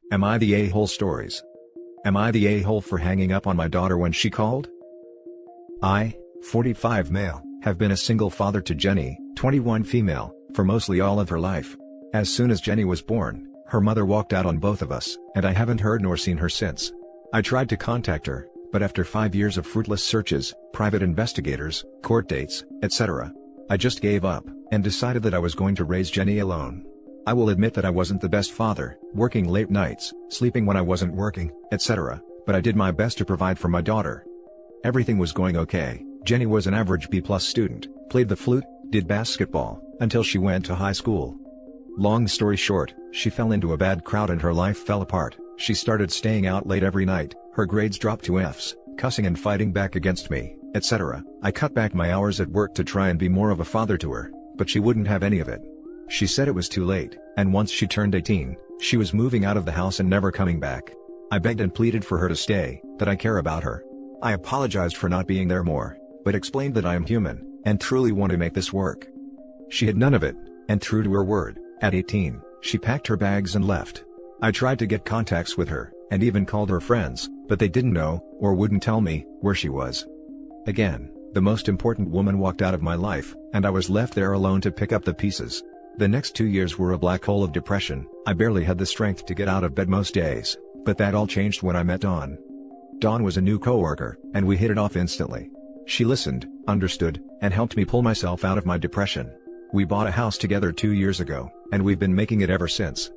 Am I the a-hole stories? Am I the a-hole for hanging up on my daughter when she called? I, 45 male, have been a single father to Jenny, 21 female, for mostly all of her life. As soon as Jenny was born, her mother walked out on both of us, and I haven't heard nor seen her since. I tried to contact her, but after 5 years of fruitless searches, private investigators, court dates, etc., I just gave up, and decided that I was going to raise Jenny alone. I will admit that I wasn't the best father, working late nights, sleeping when I wasn't working, etc., but I did my best to provide for my daughter. Everything was going okay. Jenny was an average B+ student, played the flute, did basketball, until she went to high school. Long story short, she fell into a bad crowd and her life fell apart. She started staying out late every night, her grades dropped to F's, cussing and fighting back against me, etc. I cut back my hours at work to try and be more of a father to her, but she wouldn't have any of it. She said it was too late, and once she turned 18, she was moving out of the house and never coming back. I begged and pleaded for her to stay, that I care about her. I apologized for not being there more, but explained that I am human, and truly want to make this work. She had none of it, and true to her word, at 18, she packed her bags and left. I tried to get contacts with her, and even called her friends, but they didn't know, or wouldn't tell me, where she was. Again, the most important woman walked out of my life, and I was left there alone to pick up the pieces. The next 2 years were a black hole of depression. I barely had the strength to get out of bed most days, but that all changed when I met Dawn. Dawn was a new coworker, and we hit it off instantly. She listened, understood, and helped me pull myself out of my depression. We bought a house together 2 years ago, and we've been making it ever since.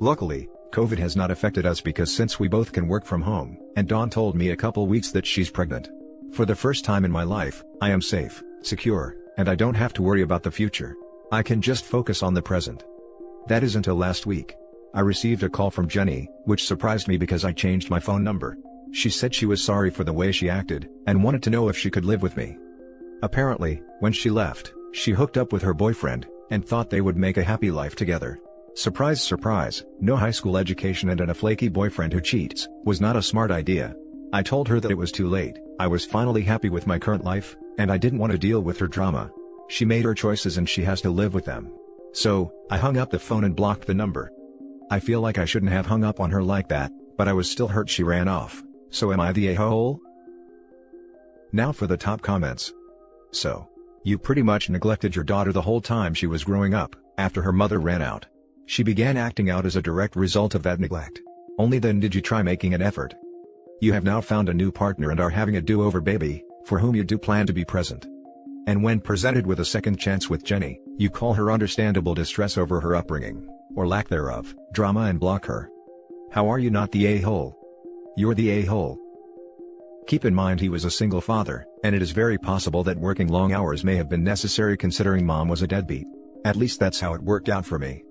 Luckily, COVID has not affected us because since we both can work from home, and Dawn told me a couple weeks that she's pregnant. For the first time in my life, I am safe, secure, and I don't have to worry about the future. I can just focus on the present. That is until last week. I received a call from Jenny, which surprised me because I changed my phone number. She said she was sorry for the way she acted, and wanted to know if she could live with me. Apparently, when she left, she hooked up with her boyfriend, and thought they would make a happy life together. Surprise surprise, no high school education and a flaky boyfriend who cheats, was not a smart idea. I told her that it was too late. I was finally happy with my current life, and I didn't want to deal with her drama. She made her choices and she has to live with them. So, I hung up the phone and blocked the number. I feel like I shouldn't have hung up on her like that, but I was still hurt she ran off. So am I the a-hole? Now for the top comments. So, you pretty much neglected your daughter the whole time she was growing up, after her mother ran out. She began acting out as a direct result of that neglect. Only then did you try making an effort. You have now found a new partner and are having a do-over baby, for whom you do plan to be present. And when presented with a second chance with Jenny, you call her understandable distress over her upbringing, or lack thereof, drama and block her. How are you not the a-hole? You're the a-hole. Keep in mind he was a single father, and it is very possible that working long hours may have been necessary considering mom was a deadbeat. At least that's how it worked out for me.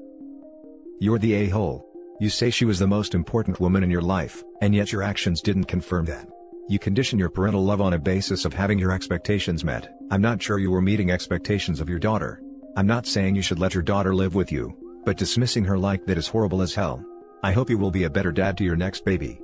You're the a-hole. You say she was the most important woman in your life, and yet your actions didn't confirm that. You condition your parental love on a basis of having your expectations met. I'm not sure you were meeting expectations of your daughter. I'm not saying you should let your daughter live with you, but dismissing her like that is horrible as hell. I hope you will be a better dad to your next baby.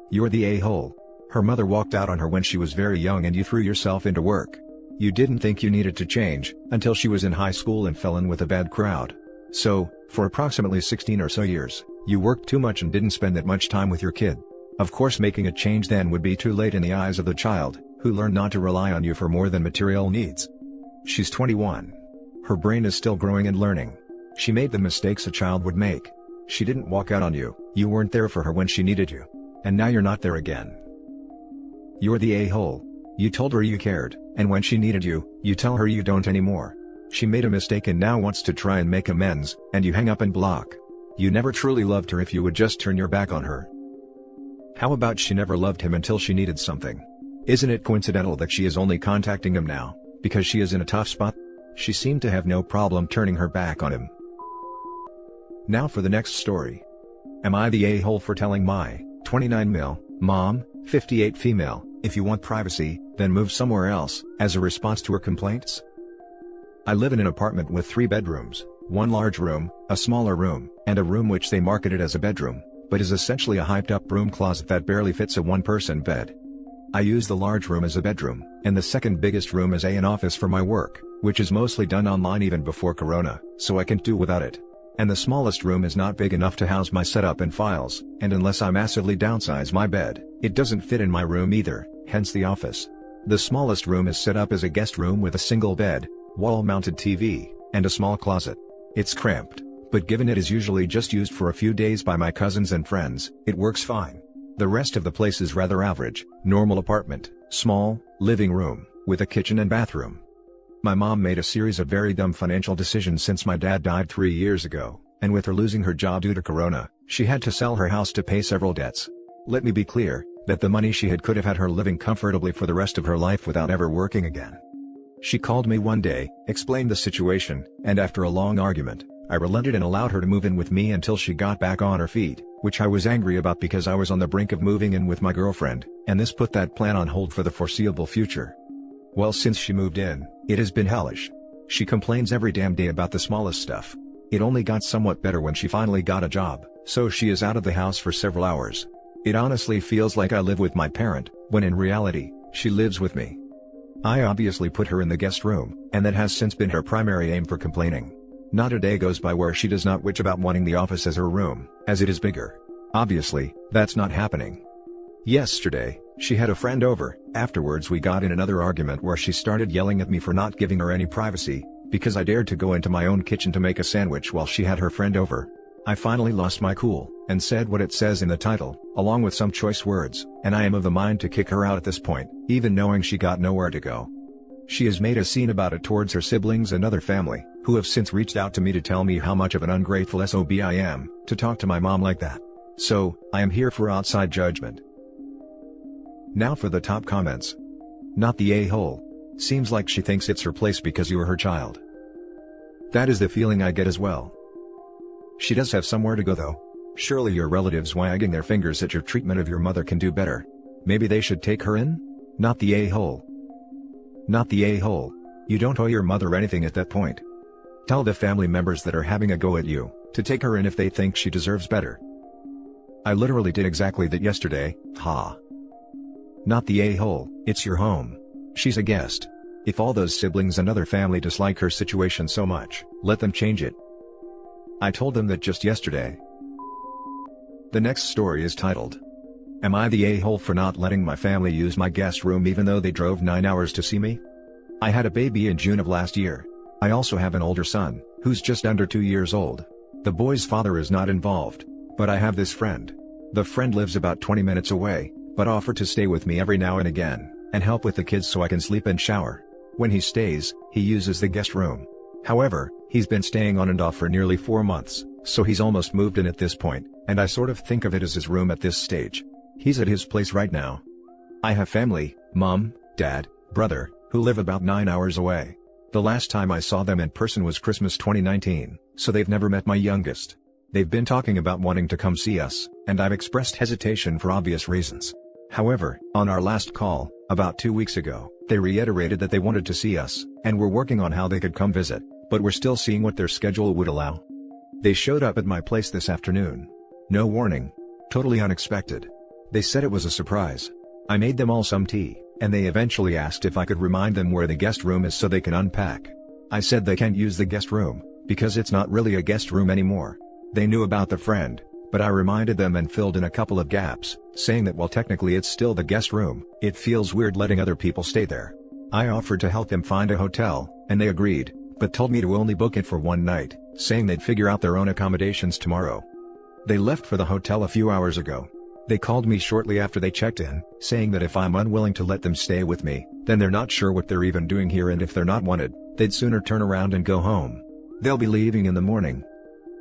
You're the a-hole. Her mother walked out on her when she was very young and you threw yourself into work. You didn't think you needed to change, until she was in high school and fell in with a bad crowd. So, for approximately 16 or so years, you worked too much and didn't spend that much time with your kid. Of course making a change then would be too late in the eyes of the child, who learned not to rely on you for more than material needs. She's 21. Her brain is still growing and learning. She made the mistakes a child would make. She didn't walk out on you, you weren't there for her when she needed you. And now you're not there again. You're the a-hole. You told her you cared, and when she needed you, you tell her you don't anymore. She made a mistake and now wants to try and make amends, and you hang up and block. You never truly loved her if you would just turn your back on her. How about she never loved him until she needed something? Isn't it coincidental that she is only contacting him now, because she is in a tough spot? She seemed to have no problem turning her back on him. Now for the next story. Am I the a-hole for telling my 29 male, mom, 58 female, if you want privacy, then move somewhere else, as a response to her complaints? I live in an apartment with 3 bedrooms, 1 large room, a smaller room, and a room which they marketed as a bedroom, but is essentially a hyped-up broom closet that barely fits a one-person bed. I use the large room as a bedroom, and the second biggest room as an office for my work, which is mostly done online even before Corona, so I can do without it. And the smallest room is not big enough to house my setup and files, and unless I massively downsize my bed, it doesn't fit in my room either, hence the office. The smallest room is set up as a guest room with a single bed, wall-mounted TV, and a small closet. It's cramped, but given it is usually just used for a few days by my cousins and friends, it works fine. The rest of the place is rather average, normal apartment, small, living room, with a kitchen and bathroom. My mom made a series of very dumb financial decisions since my dad died 3 years ago, and with her losing her job due to corona, she had to sell her house to pay several debts. Let me be clear, that the money she had could have had her living comfortably for the rest of her life without ever working again. She called me one day, explained the situation, and after a long argument, I relented and allowed her to move in with me until she got back on her feet, which I was angry about because I was on the brink of moving in with my girlfriend, and this put that plan on hold for the foreseeable future. Well, since she moved in, it has been hellish. She complains every damn day about the smallest stuff. It only got somewhat better when she finally got a job, so she is out of the house for several hours. It honestly feels like I live with my parent, when in reality, she lives with me. I obviously put her in the guest room, and that has since been her primary aim for complaining. Not a day goes by where she does not witch about wanting the office as her room, as it is bigger. Obviously, that's not happening. Yesterday, she had a friend over. Afterwards we got in another argument where she started yelling at me for not giving her any privacy, because I dared to go into my own kitchen to make a sandwich while she had her friend over. I finally lost my cool, and said what it says in the title, along with some choice words, and I am of the mind to kick her out at this point, even knowing she got nowhere to go. She has made a scene about it towards her siblings and other family, who have since reached out to me to tell me how much of an ungrateful SOB I am, to talk to my mom like that. So, I am here for outside judgment. Now for the top comments. Not the a-hole. Seems like she thinks it's her place because you are her child. That is the feeling I get as well. She does have somewhere to go though. Surely your relatives wagging their fingers at your treatment of your mother can do better. Maybe they should take her in? Not the a-hole. Not the a-hole. You don't owe your mother anything at that point. Tell the family members that are having a go at you, to take her in if they think she deserves better. I literally did exactly that yesterday, ha. Not the a-hole, it's your home. She's a guest. If all those siblings and other family dislike her situation so much, let them change it. I told them that just yesterday. The next story is titled, Am I the a-hole for not letting my family use my guest room even though they drove 9 hours to see me? I had a baby in June of last year. I also have an older son, who's just under 2 years old. The boy's father is not involved, but I have this friend. The friend lives about 20 minutes away, but offered to stay with me every now and again, and help with the kids so I can sleep and shower. When he stays, he uses the guest room. However, he's been staying on and off for nearly 4 months, so he's almost moved in at this point, and I sort of think of it as his room at this stage. He's at his place right now. I have family, mom, dad, brother, who live about 9 hours away. The last time I saw them in person was Christmas 2019, so they've never met my youngest. They've been talking about wanting to come see us, and I've expressed hesitation for obvious reasons. However, on our last call, about 2 weeks ago, they reiterated that they wanted to see us, and were working on how they could come visit, but we're still seeing what their schedule would allow. They showed up at my place this afternoon. No warning. Totally unexpected. They said it was a surprise. I made them all some tea, and they eventually asked if I could remind them where the guest room is so they can unpack. I said they can't use the guest room, because it's not really a guest room anymore. They knew about the friend, but I reminded them and filled in a couple of gaps, saying that while technically it's still the guest room, it feels weird letting other people stay there. I offered to help them find a hotel, and they agreed, but told me to only book it for one night, saying they'd figure out their own accommodations tomorrow. They left for the hotel a few hours ago. They called me shortly after they checked in, saying that if I'm unwilling to let them stay with me, then they're not sure what they're even doing here, and if they're not wanted, they'd sooner turn around and go home. They'll be leaving in the morning.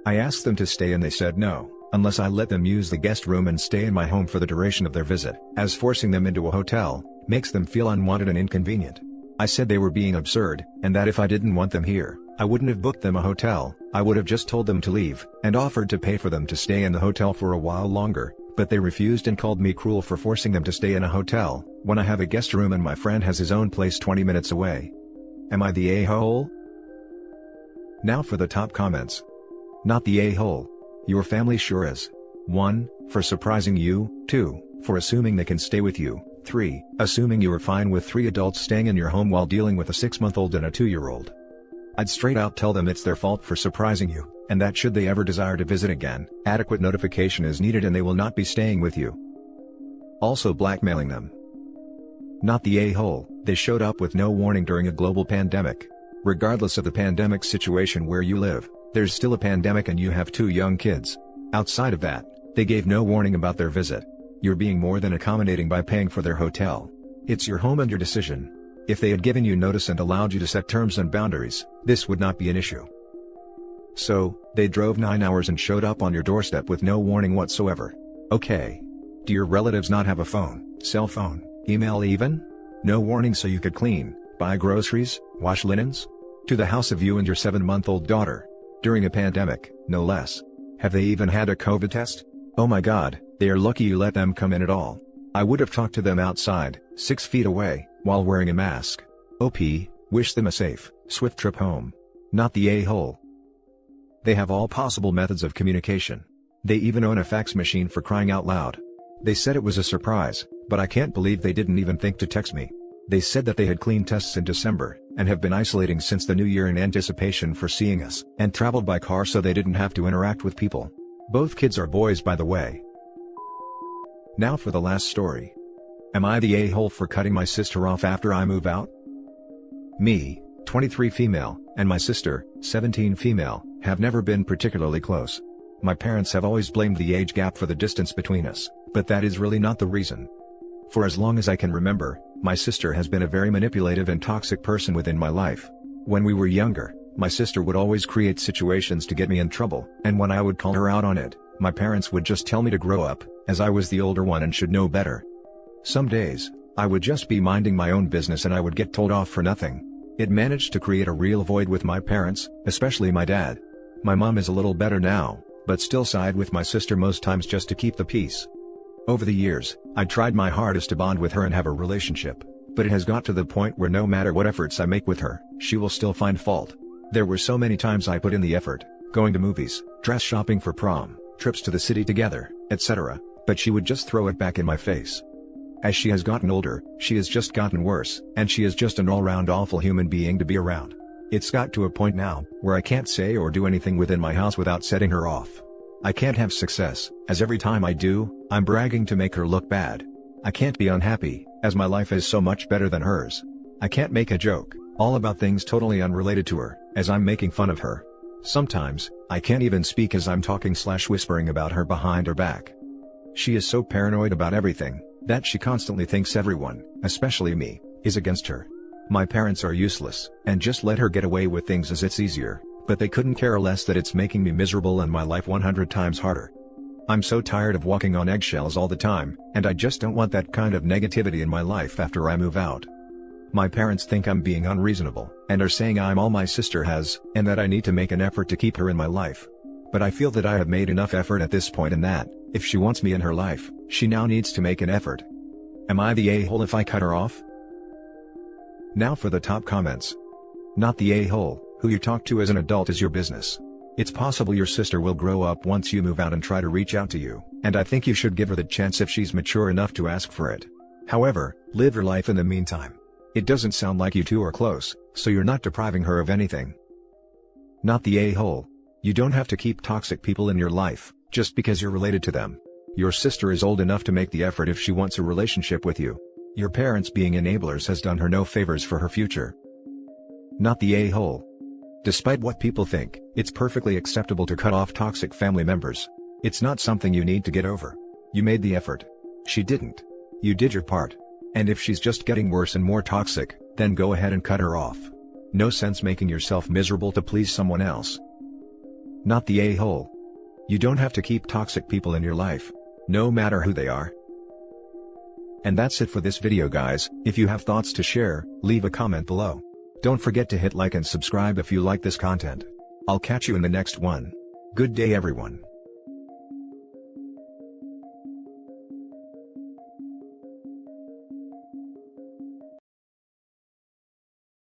I asked them to stay and they said no, unless I let them use the guest room and stay in my home for the duration of their visit, as forcing them into a hotel makes them feel unwanted and inconvenient. I said they were being absurd, and that if I didn't want them here, I wouldn't have booked them a hotel, I would have just told them to leave, and offered to pay for them to stay in the hotel for a while longer, but they refused and called me cruel for forcing them to stay in a hotel, when I have a guest room and my friend has his own place 20 minutes away. Am I the a-hole? Now for the top comments. Not the a-hole. Your family sure is. 1. For surprising you. 2. For assuming they can stay with you. 3. Assuming you are fine with 3 adults staying in your home while dealing with a 6-month-old and a 2-year-old. I'd straight out tell them it's their fault for surprising you, and that should they ever desire to visit again, adequate notification is needed and they will not be staying with you. Also blackmailing them. Not the a-hole, they showed up with no warning during a global pandemic. Regardless of the pandemic situation where you live, there's still a pandemic and you have 2 young kids. Outside of that, they gave no warning about their visit. You're being more than accommodating by paying for their hotel. It's your home and your decision. If they had given you notice and allowed you to set terms and boundaries, this would not be an issue. So, they drove 9 hours and showed up on your doorstep with no warning whatsoever. Okay. Do your relatives not have a phone, cell phone, email even? No warning so you could clean, buy groceries, wash linens? To the house of you and your 7-month-old daughter. During a pandemic, no less. Have they even had a COVID test? Oh my god, they are lucky you let them come in at all. I would have talked to them outside, 6 feet away, while wearing a mask. OP, wish them a safe, swift trip home. Not the a-hole. They have all possible methods of communication. They even own a fax machine for crying out loud. They said it was a surprise, but I can't believe they didn't even think to text me. They said that they had clean tests in December, and have been isolating since the new year in anticipation for seeing us, and traveled by car so they didn't have to interact with people. Both kids are boys by the way. Now for the last story. Am I the a-hole for cutting my sister off after I move out? Me, 23 female, and my sister, 17 female, have never been particularly close. My parents have always blamed the age gap for the distance between us, but that is really not the reason. For as long as I can remember, my sister has been a very manipulative and toxic person within my life. When we were younger, my sister would always create situations to get me in trouble, and when I would call her out on it, my parents would just tell me to grow up, as I was the older one and should know better. Some days, I would just be minding my own business and I would get told off for nothing. It managed to create a real void with my parents, especially my dad. My mom is a little better now, but still side with my sister most times just to keep the peace. Over the years, I tried my hardest to bond with her and have a relationship, but it has got to the point where no matter what efforts I make with her, she will still find fault. There were so many times I put in the effort, going to movies, dress shopping for prom, trips to the city together, etc., but she would just throw it back in my face. As she has gotten older, she has just gotten worse, and she is just an all-round awful human being to be around. It's got to a point now, where I can't say or do anything within my house without setting her off. I can't have success, as every time I do, I'm bragging to make her look bad. I can't be unhappy, as my life is so much better than hers. I can't make a joke, all about things totally unrelated to her, as I'm making fun of her. Sometimes, I can't even speak as I'm talking/whispering about her behind her back. She is so paranoid about everything, that she constantly thinks everyone, especially me, is against her. My parents are useless, and just let her get away with things as it's easier, but they couldn't care less that it's making me miserable and my life 100 times harder. I'm so tired of walking on eggshells all the time, and I just don't want that kind of negativity in my life after I move out. My parents think I'm being unreasonable, and are saying I'm all my sister has, and that I need to make an effort to keep her in my life. But I feel that I have made enough effort at this point and that, if she wants me in her life, she now needs to make an effort. Am I the a-hole if I cut her off? Now for the top comments. Not the a-hole, who you talk to as an adult is your business. It's possible your sister will grow up once you move out and try to reach out to you, and I think you should give her the chance if she's mature enough to ask for it. However, live your life in the meantime. It doesn't sound like you two are close, so you're not depriving her of anything. Not the a-hole. You don't have to keep toxic people in your life, just because you're related to them. Your sister is old enough to make the effort if she wants a relationship with you. Your parents being enablers has done her no favors for her future. Not the a-hole. Despite what people think, it's perfectly acceptable to cut off toxic family members. It's not something you need to get over. You made the effort. She didn't. You did your part. And if she's just getting worse and more toxic, then go ahead and cut her off. No sense making yourself miserable to please someone else. Not the a-hole. You don't have to keep toxic people in your life, no matter who they are. And that's it for this video guys. If you have thoughts to share, leave a comment below. Don't forget to hit like and subscribe if you like this content. I'll catch you in the next one. Good day everyone.